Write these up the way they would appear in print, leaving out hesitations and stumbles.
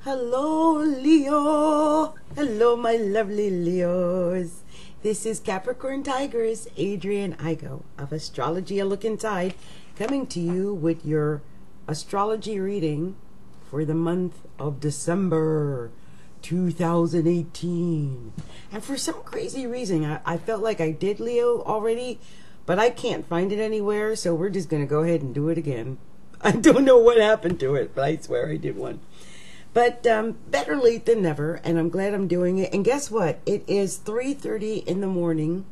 Hello, Leo. Hello, my lovely Leos. This is Capricorntigress, Adrian Igo of Astrology, a Look Inside, coming to you with your astrology reading for the month of December 2018. And for some crazy reason, I felt like I did Leo already, but I can't find it anywhere, so we're just going to go ahead and do it again. I don't know what happened to it, but I swear I did one. But better late than never, and I'm glad I'm doing it. And guess what? It is 3:30 in the morning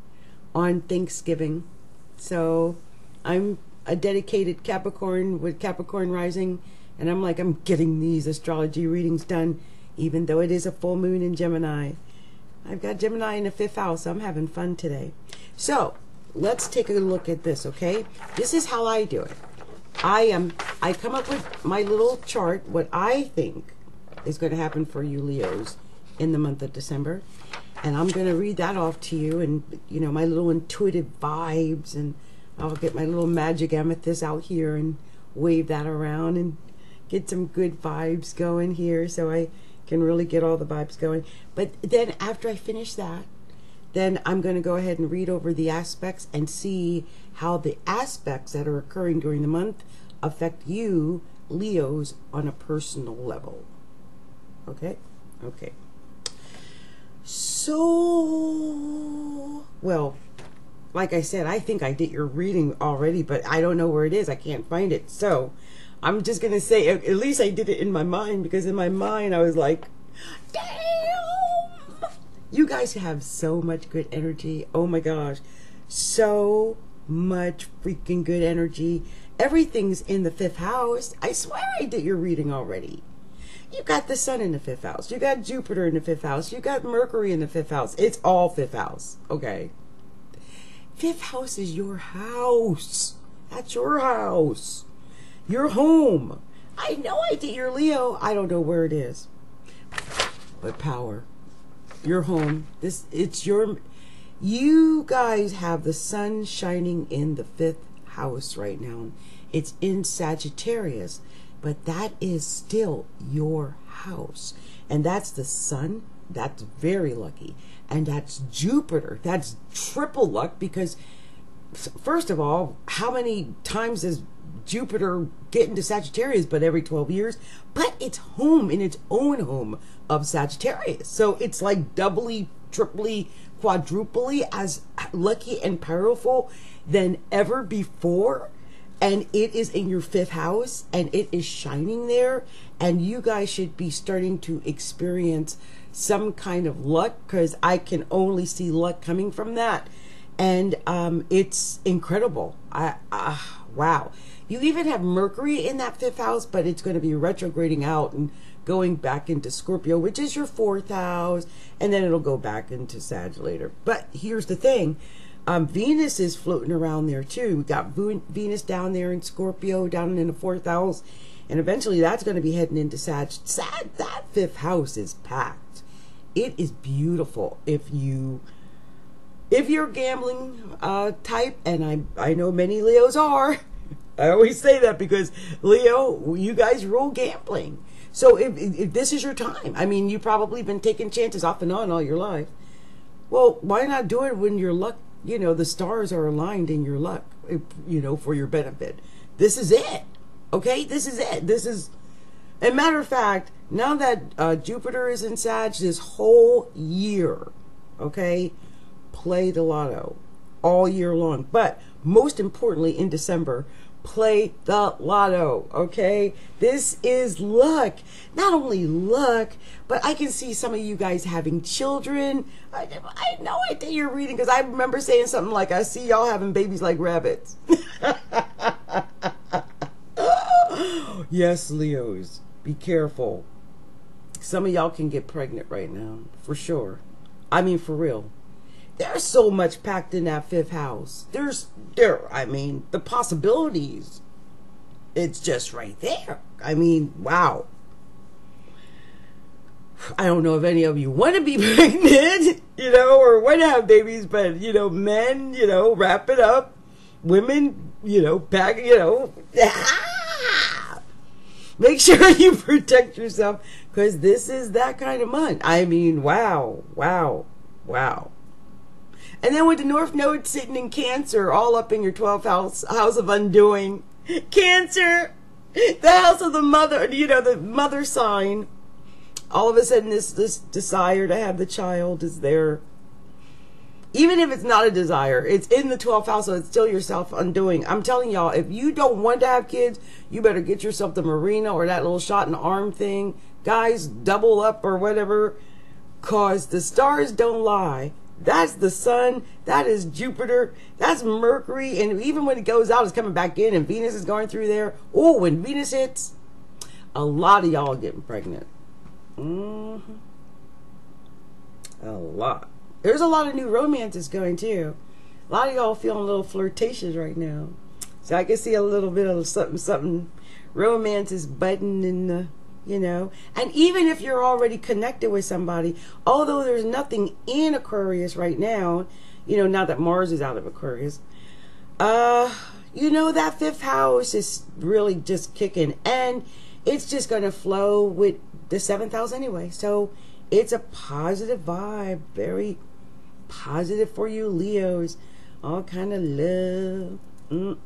on Thanksgiving. So I'm a dedicated Capricorn with Capricorn rising, and I'm getting these astrology readings done, even though it is a full moon in Gemini. I've got Gemini in the 5th house, so I'm having fun today. So let's take a look at this, okay? This is how I do it. I come up with my little chart, what I think is going to happen for you Leos in the month of December, and I'm going to read that off to you, and my little intuitive vibes, and I'll get my little magic amethyst out here and wave that around and get some good vibes going here, so I can really get all the vibes going. But then after I finish that, then I'm going to go ahead and read over the aspects and see how the aspects that are occurring during the month affect you Leos on a personal level. Okay? Okay. So, well, like I said, I think I did your reading already, but I don't know where it is. I can't find it. So, I'm just going to say, at least I did it in my mind, because in my mind I was like, damn! You guys have so much good energy. Oh my gosh. So much freaking good energy. Everything's in the 5th house. I swear I did your reading already. You got the sun in the 5th house. You got Jupiter in the 5th house. You got Mercury in the 5th house. It's all 5th house. Okay. 5th house is your house. That's your house. Your home. I know I did your Leo. I don't know where it is. But power. Your home. You guys have the sun shining in the 5th house right now. It's in Sagittarius. But that is still your house. And that's the sun. That's very lucky. And that's Jupiter. That's triple luck, because, first of all, how many times does Jupiter get into Sagittarius? But every 12 years. But it's home, in its own home of Sagittarius. So it's like doubly, triply, quadruply as lucky and powerful than ever before. And it is in your 5th house, and it is shining there, and you guys should be starting to experience some kind of luck, because I can only see luck coming from that. And it's incredible. Wow. You even have Mercury in that 5th house, but it's going to be retrograding out and going back into Scorpio, which is your 4th house, and then it'll go back into Sag later. But here's the thing. Venus is floating around there too. We got Venus down there in Scorpio, down in the 4th house, and eventually that's going to be heading into Sag. That 5th house is packed. It is beautiful. If you're gambling type, and I know many Leos are. I always say that because Leo, you guys rule gambling. So if this is your time, I mean, you've probably been taking chances off and on all your life. Well, why not do it when your luck, the stars are aligned in your luck, for your benefit. This is it. Okay? This is it. This is, a matter of fact, now that Jupiter is in Sag this whole year, okay, play the lotto all year long. But most importantly, in December, play the lotto, okay? This is luck. Not only luck, but I can see some of you guys having children. I know I did your reading, because I remember saying something like, I see y'all having babies like rabbits. Yes, Leos, be careful. Some of y'all can get pregnant right now, for sure. I mean, for real. There's so much packed in that 5th house. I mean, the possibilities, it's just right there. I mean, wow. I don't know if any of you want to be pregnant, or want to have babies, but, men, wrap it up. Women, pack, Make sure you protect yourself, because this is that kind of month. I mean, wow, wow, wow. And then with the North Node sitting in Cancer, all up in your 12th house of undoing. Cancer, the house of the mother, you know, the mother sign. All of a sudden, this desire to have the child is there. Even if it's not a desire, it's in the 12th house, so it's still yourself undoing. I'm telling y'all, if you don't want to have kids, you better get yourself the Marina or that little shot in the arm thing. Guys, double up or whatever, cause the stars don't lie. That's the sun, that is Jupiter, that's Mercury, and even when it goes out, it's coming back in, and Venus is going through there. Oh, when Venus hits, a lot of y'all are getting pregnant. A lot. There's a lot of new romances going too. A lot of y'all feeling a little flirtatious right now. So I can see a little bit of something romance is budding in the, you know. And even if you're already connected with somebody, although there's nothing in Aquarius right now, you know, now that Mars is out of Aquarius, you know, that 5th house is really just kicking, and it's just going to flow with the 7th house anyway. So it's a positive vibe, very positive for you Leos. All kind of love. And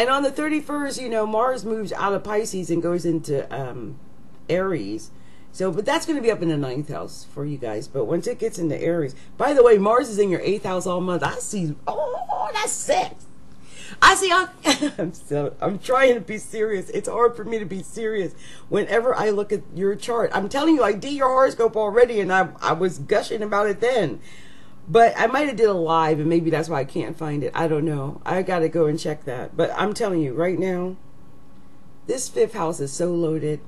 on the 31st, you know, Mars moves out of Pisces and goes into Aries. So, but that's going to be up in the 9th house for you guys. But once it gets into Aries, by the way, Mars is in your 8th house all month. I see, oh, that's sex. I see, I'm trying to be serious. It's hard for me to be serious whenever I look at your chart. I'm telling you, I did your horoscope already, and I was gushing about it then. But I might have did a live, and maybe that's why I can't find it. I don't know. I got to go and check that. But I'm telling you, right now, this 5th house is so loaded,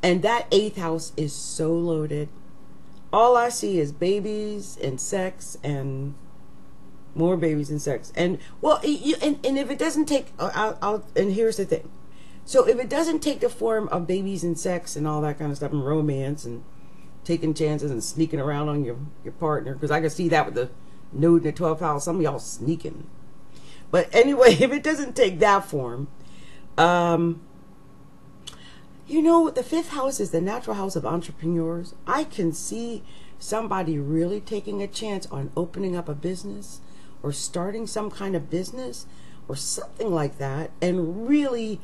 and that 8th house is so loaded. All I see is babies and sex and more babies and sex. And well, and if it doesn't take, and here's the thing. So if it doesn't take the form of babies and sex and all that kind of stuff and romance and taking chances and sneaking around on your partner, because I can see that with the node in the 12th house, some of y'all sneaking. But anyway, if it doesn't take that form, you know, the 5th house is the natural house of entrepreneurs. I can see somebody really taking a chance on opening up a business or starting some kind of business or something like that. And really,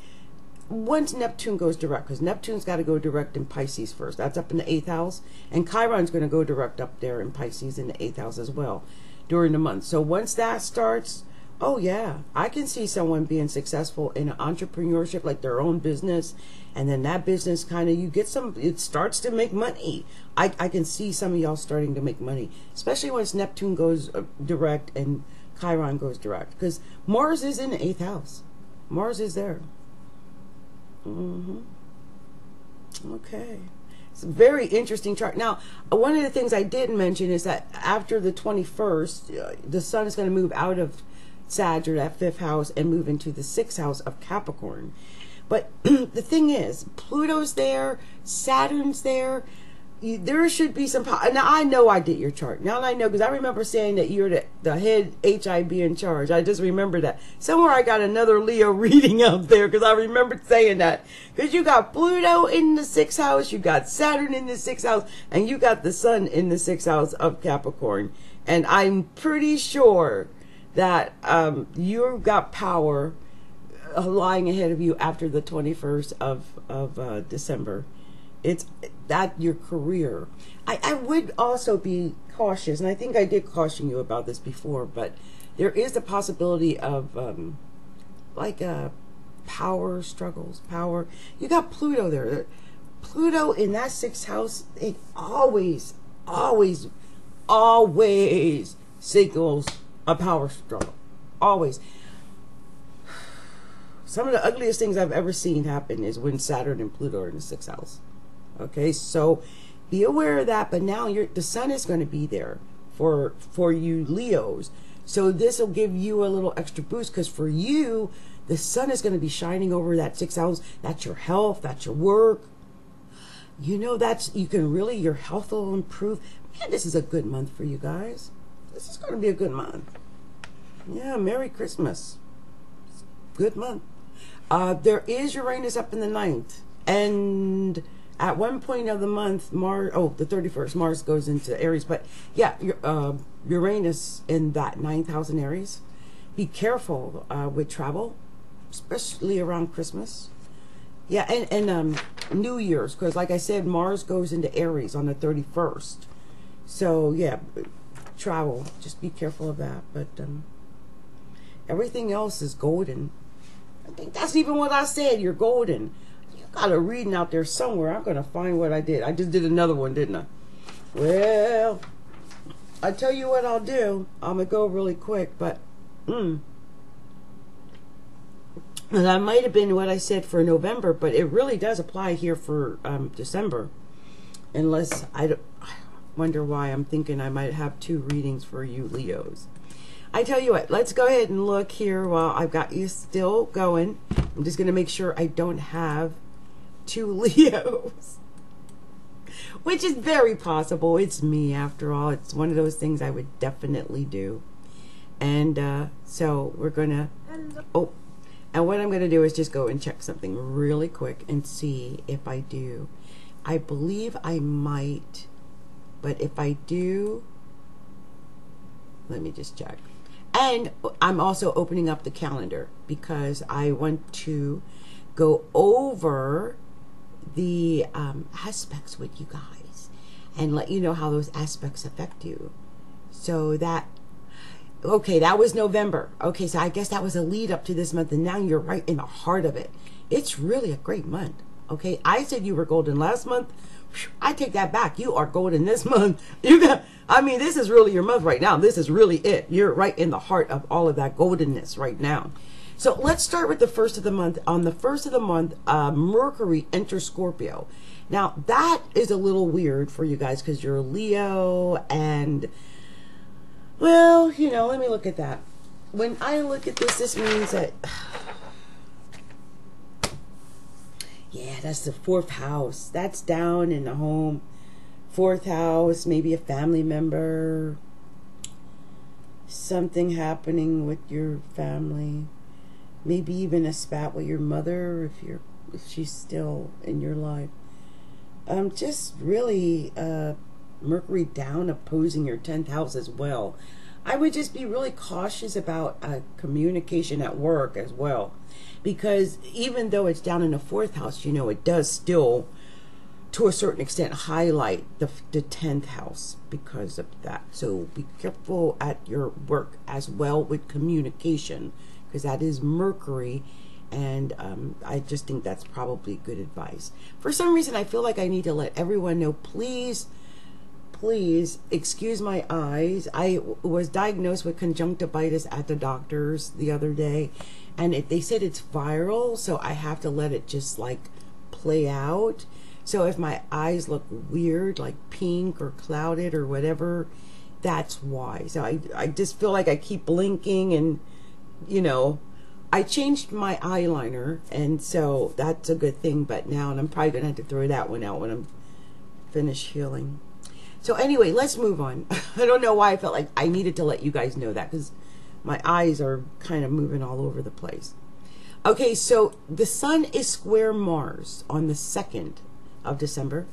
once Neptune goes direct, because Neptune's got to go direct in Pisces first. That's up in the 8th house. And Chiron's going to go direct up there in Pisces in the 8th house as well during the month. So once that starts, oh yeah, I can see someone being successful in an entrepreneurship, like their own business. And then that business kind of, you get some, it starts to make money. I can see some of y'all starting to make money, especially once Neptune goes direct and Chiron goes direct. Because Mars is in the 8th house. Mars is there. Okay. It's a very interesting chart. Now, one of the things I didn't mention is that after the 21st, the sun is going to move out of Sag, or that 5th house, and move into the 6th house of Capricorn. But the thing is, Pluto's there, Saturn's there. There should be some power. Now, I know I did your chart. Now I know, because I remember saying that you're the head HIB in charge. I just remember that. Somewhere I got another Leo reading up there, because I remembered saying that. Because you got Pluto in the 6th house, you got Saturn in the 6th house, and you got the sun in the 6th house of Capricorn. And I'm pretty sure that you've got power lying ahead of you after the 21st of December. It's that your career. I would also be cautious, and I think I did caution you about this before, but there is the possibility of like power struggles, power. You got Pluto there. Pluto in that 6th house, it always signals a power struggle. Always. Some of the ugliest things I've ever seen happen is when Saturn and Pluto are in the 6th house. Okay, so be aware of that. But now the sun is going to be there for you Leos. So this will give you a little extra boost, because for you, the sun is going to be shining over that 6th house. That's your health. That's your work. You know, your health will improve. Man, this is a good month for you guys. This is going to be a good month. Yeah, Merry Christmas. Good month. There is Uranus up in the ninth, and at one point of the month, Mars, the 31st, Mars goes into Aries. But yeah, Uranus in that ninth house in Aries. Be careful with travel, especially around Christmas. Yeah, and New Year's, because like I said, Mars goes into Aries on the 31st. So yeah, travel, just be careful of that. But everything else is golden. I think that's even what I said. You're golden. You got a reading out there somewhere. I'm going to find what I did. I just did another one, didn't I? Well, I tell you what I'll do. I'm going to go really quick, but and that might have been what I said for November, but it really does apply here for December. Unless I wonder why I'm thinking I might have 2 readings for you Leos. I tell you what, let's go ahead and look here while I've got you still going. I'm just going to make sure I don't have 2 Leos. Which is very possible. It's me after all. It's one of those things I would definitely do. And so we're going to... Oh, and what I'm going to do is just go and check something really quick and see if I do. I believe I might, but if I do, let me just check. And I'm also opening up the calendar because I want to go over the aspects with you guys and let you know how those aspects affect you. So that, okay, that was November. Okay, so I guess that was a lead up to this month, and now you're right in the heart of it. It's really a great month. Okay, I said you were golden last month. I take that back. You are golden this month. I mean, this is really your month right now. This is really it. You're right in the heart of all of that goldenness right now. So let's start with the first of the month. On the first of the month, Mercury enters Scorpio. Now, that is a little weird for you guys because you're a Leo and, well, you know, let me look at that. When I look at this, this means that... Yeah, that's the 4th house. That's down in the home. 4th house, maybe a family member. Something happening with your family. Maybe even a spat with your mother if she's still in your life. Just really Mercury down opposing your 10th house as well. I would just be really cautious about communication at work as well. Because even though it's down in the 4th house, you know, it does still, to a certain extent, highlight the 10th house because of that. So be careful at your work as well with communication, because that is Mercury. And I just think that's probably good advice. For some reason, I feel like I need to let everyone know, please excuse my eyes. I was diagnosed with conjunctivitis at the doctor's the other day, and they said it's viral, so I have to let it just like play out. So if my eyes look weird, like pink or clouded or whatever, that's why. So I just feel like I keep blinking, and you know, I changed my eyeliner, and so that's a good thing. But now, and I'm probably gonna have to throw that one out when I'm finished healing. So anyway, let's move on. I don't know why I felt like I needed to let you guys know that, because my eyes are kind of moving all over the place. Okay, so the sun is square Mars on the 2nd of December.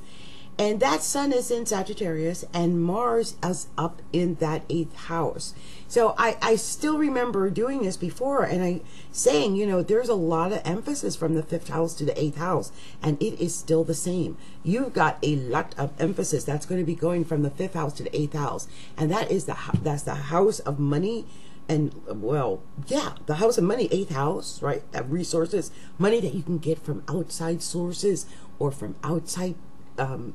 And that sun is in Sagittarius, and Mars is up in that 8th house. So I still remember doing this before, and I saying, you know, there's a lot of emphasis from the 5th house to the 8th house, and it is still the same. You've got a lot of emphasis that's going to be going from the 5th house to the 8th house, and that's the house of money. And well, yeah, the house of money, 8th house, right? Resources, money that you can get from outside sources or from outside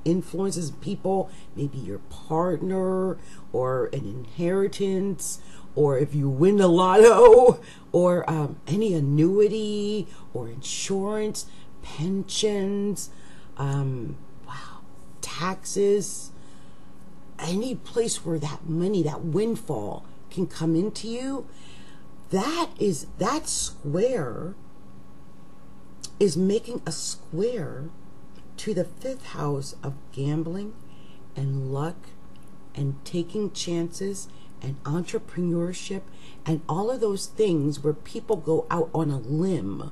influences, people, maybe your partner, or an inheritance, or if you win the lotto, or any annuity or insurance, pensions, wow, taxes, any place where that money, that windfall can come into you. That square is making a square to the 5th house of gambling and luck and taking chances and entrepreneurship and all of those things where people go out on a limb,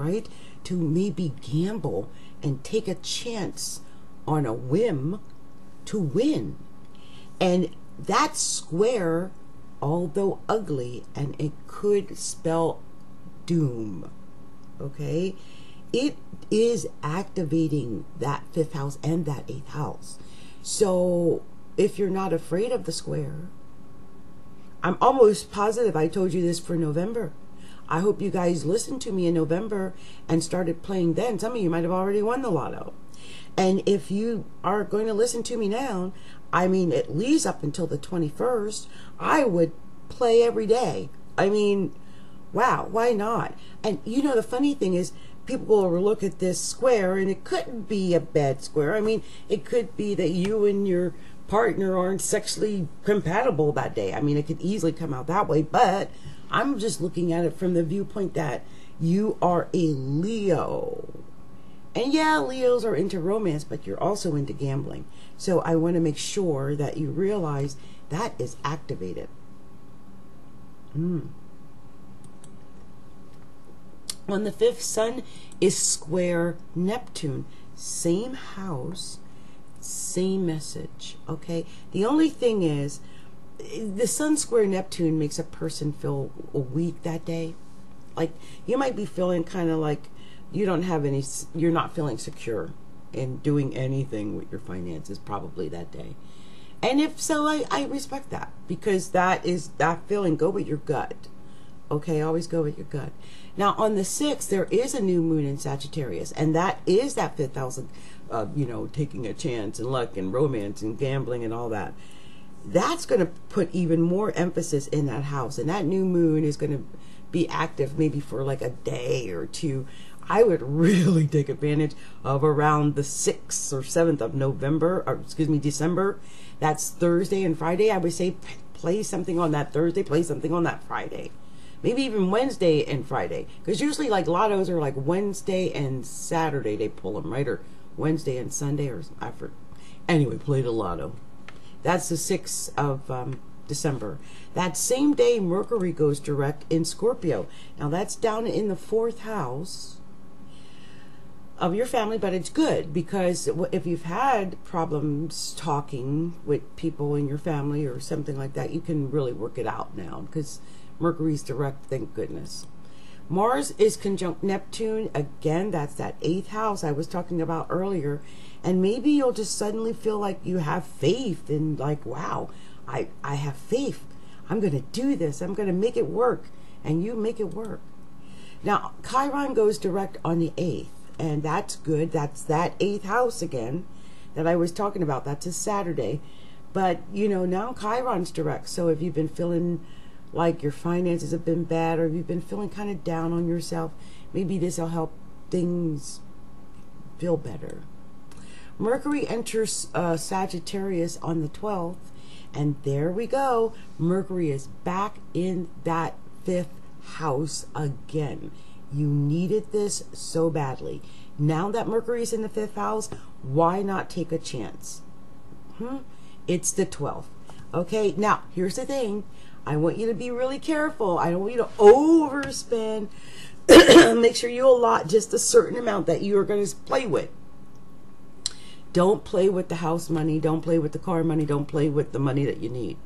right? To maybe gamble and take a chance on a whim to win. And that square, although ugly, and it could spell doom, okay, it is activating that 5th house and that 8th house. So if you're not afraid of the square, I'm almost positive I told you this for November. I hope you guys listened to me in November and started playing then. Some of you might have already won the lotto. And if you are going to listen to me now, I mean, at least up until the 21st, I would play every day. I mean, wow, why not? And you know, the funny thing is, people will look at this square and it couldn't be a bad square. I mean, it could be that you and your partner aren't sexually compatible that day. I mean, it could easily come out that way, but I'm just looking at it from the viewpoint that you are a Leo. And yeah, Leos are into romance, but you're also into gambling. So I want to make sure that you realize that is activated. On the 5th, Sun is square Neptune. Same house, same message, okay? The only thing is, the Sun square Neptune makes a person feel weak that day. Like, you might be feeling kind of like you're not feeling secure in doing anything with your finances probably that day. And if so, I respect that, because that is that feeling. Go with your gut. Okay, always go with your gut. Now, on the 6th, there is a new moon in Sagittarius, and that is that 5th house of, you know, taking a chance and luck and romance and gambling and all that. That's going to put even more emphasis in that house, and that new moon is going to be active maybe for like a day or two. I would really take advantage of around the 6th or 7th of November, or excuse me, December. That's Thursday and Friday. I would say play something on that Thursday, play something on that Friday. Maybe even Wednesday and Friday. Because usually like lottos are like Wednesday and Saturday they pull them, right? Or Wednesday and Sunday, or I forget. Anyway, play the lotto. That's the 6th of December. That same day, Mercury goes direct in Scorpio. Now that's down in the 4th house of your family, but it's good, because if you've had problems talking with people in your family or something like that, you can really work it out now, because Mercury's direct, thank goodness. Mars is conjunct Neptune again. That's that 8th house I was talking about earlier. And maybe you'll just suddenly feel like you have faith, and like, wow, I have faith. I'm going to do this. I'm going to make it work. And you make it work. Now, Chiron goes direct on the 8th. And that's good. That's that 8th house again that I was talking about. That's a Saturday. But, you know, now Chiron's direct. So if you've been feeling like your finances have been bad, or if you've been feeling kind of down on yourself, maybe this will help things feel better. Mercury enters Sagittarius on the 12th. And there we go. Mercury is back in that 5th house again. You needed this so badly. Now that Mercury is in the 5th house, why not take a chance? It's the 12th. Okay, now here's the thing. I want you to be really careful. I don't want you to overspend. Make sure you allot just a certain amount that you are going to play with. Don't play with the house money. Don't play with the car money. Don't play with the money that you need.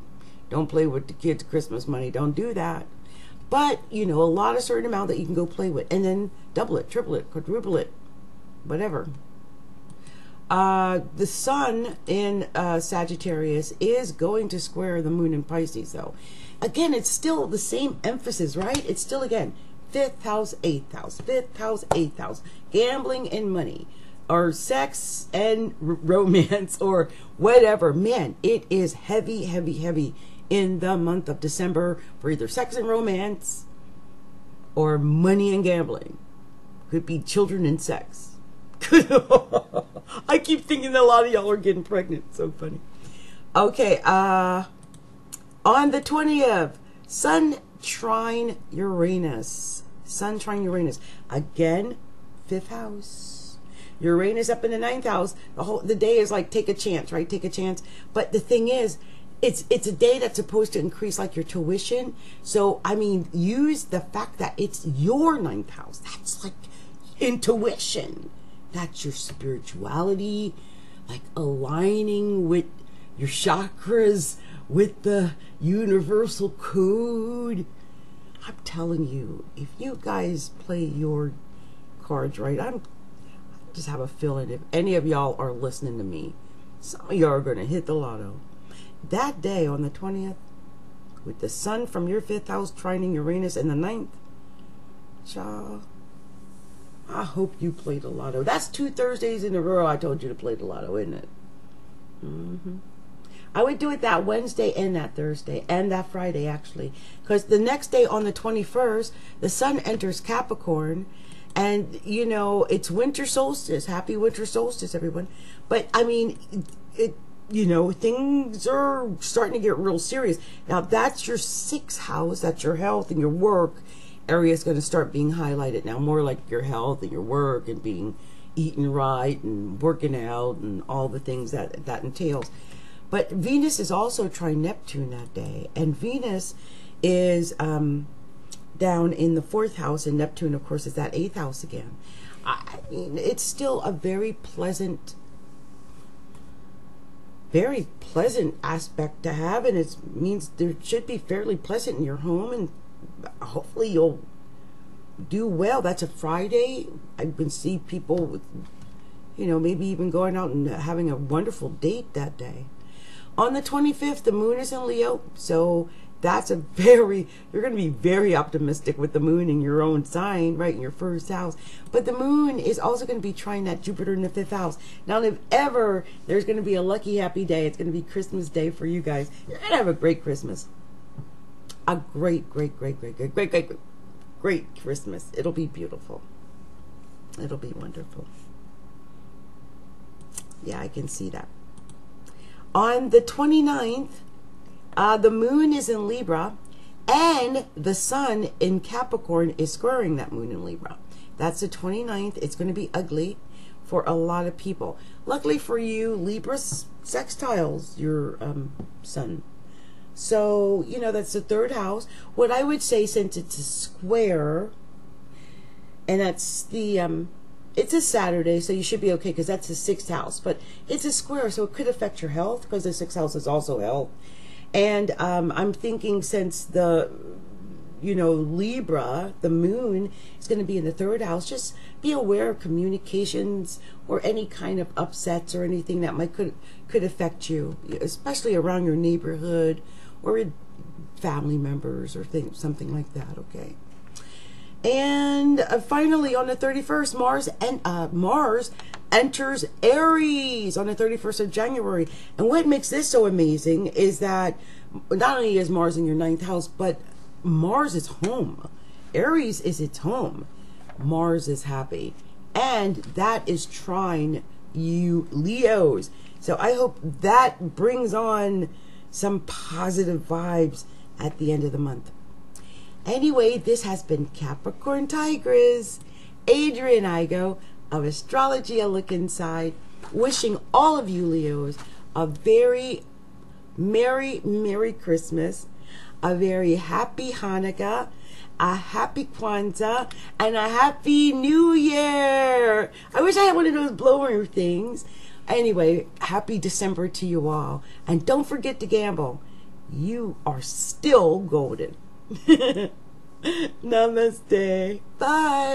Don't play with the kids' Christmas money. Don't do that. But, you know, a lot of certain amount that you can go play with, and then double it, triple it, quadruple it, whatever. The sun in Sagittarius is going to square the moon in Pisces, though. Again, it's still the same emphasis, right? It's still, again, 5th house, 8th house, 5th house, 8th house, gambling and money, or sex and romance, or whatever. Man, it is heavy, heavy, heavy in the month of December for either sex and romance or money and gambling. Could be children and sex. I keep thinking that a lot of y'all are getting pregnant. So funny. Okay, on the 20th, Sun trine Uranus. Sun trine Uranus. Again, 5th house. Uranus up in the 9th house. The day is like, take a chance, right? Take a chance. But the thing is, it's a day that's supposed to increase like your tuition. So, I mean, use the fact that it's your 9th house. That's like intuition. That's your spirituality, like aligning with your chakras, with the universal code. I'm telling you, if you guys play your cards right, I just have a feeling if any of y'all are listening to me, some of y'all are going to hit the lotto. That day on the 20th, with the sun from your 5th house trining Uranus in the 9th, child, I hope you play the lotto. That's 2 Thursdays in a row I told you to play the lotto, isn't it? I would do it that Wednesday and that Thursday and that Friday, actually, because the next day on the 21st, the sun enters Capricorn, and you know it's winter solstice. Happy winter solstice, everyone. But I mean, you know, things are starting to get real serious now. That's your 6th house. That's your health and your work area is going to start being highlighted now, more like your health and your work and being eating right and working out and all the things that entails. But Venus is also trine Neptune that day, and Venus is down in the 4th house, and Neptune, of course, is that 8th house again. I mean, it's still a very pleasant aspect to have, and it means there should be fairly pleasant in your home, and hopefully you'll do well. That's a Friday. I've been seeing people with, you know, maybe even going out and having a wonderful date that day. On the 25th, the moon is in Leo, so that's a you're going to be very optimistic with the moon in your own sign, right, in your 1st house. But the moon is also going to be trying that Jupiter in the 5th house. Now, if ever there's going to be a lucky, happy day, it's going to be Christmas Day for you guys. You're going to have a great Christmas. A great Christmas. It'll be beautiful. It'll be wonderful. Yeah, I can see that. On the 29th, the moon is in Libra, and the sun in Capricorn is squaring that moon in Libra. That's the 29th. It's going to be ugly for a lot of people. Luckily for you, Libra sextiles your sun. So, you know, that's the 3rd house. What I would say, since it's a square, and that's the it's a Saturday, so you should be okay because that's the 6th house. But it's a square, so it could affect your health because the 6th house is also health. And I'm thinking, since the, you know, Libra, the moon is going to be in the 3rd house, just be aware of communications or any kind of upsets or anything that could affect you, especially around your neighborhood or with family members or something like that. Okay. And finally, on the 31st, Mars enters Aries on the 31st of January. And what makes this so amazing is that not only is Mars in your 9th house, but Mars is home. Aries is its home. Mars is happy. And that is trine you Leos. So I hope that brings on some positive vibes at the end of the month. Anyway, this has been Capricorntigress, Adrienne Igo of Astrology, A Look Inside, wishing all of you Leos a very Merry Christmas, a very happy Hanukkah, a happy Kwanzaa, and a happy New Year. I wish I had one of those blower things. Anyway, happy December to you all. And don't forget to gamble. You are still golden. Namaste. Bye.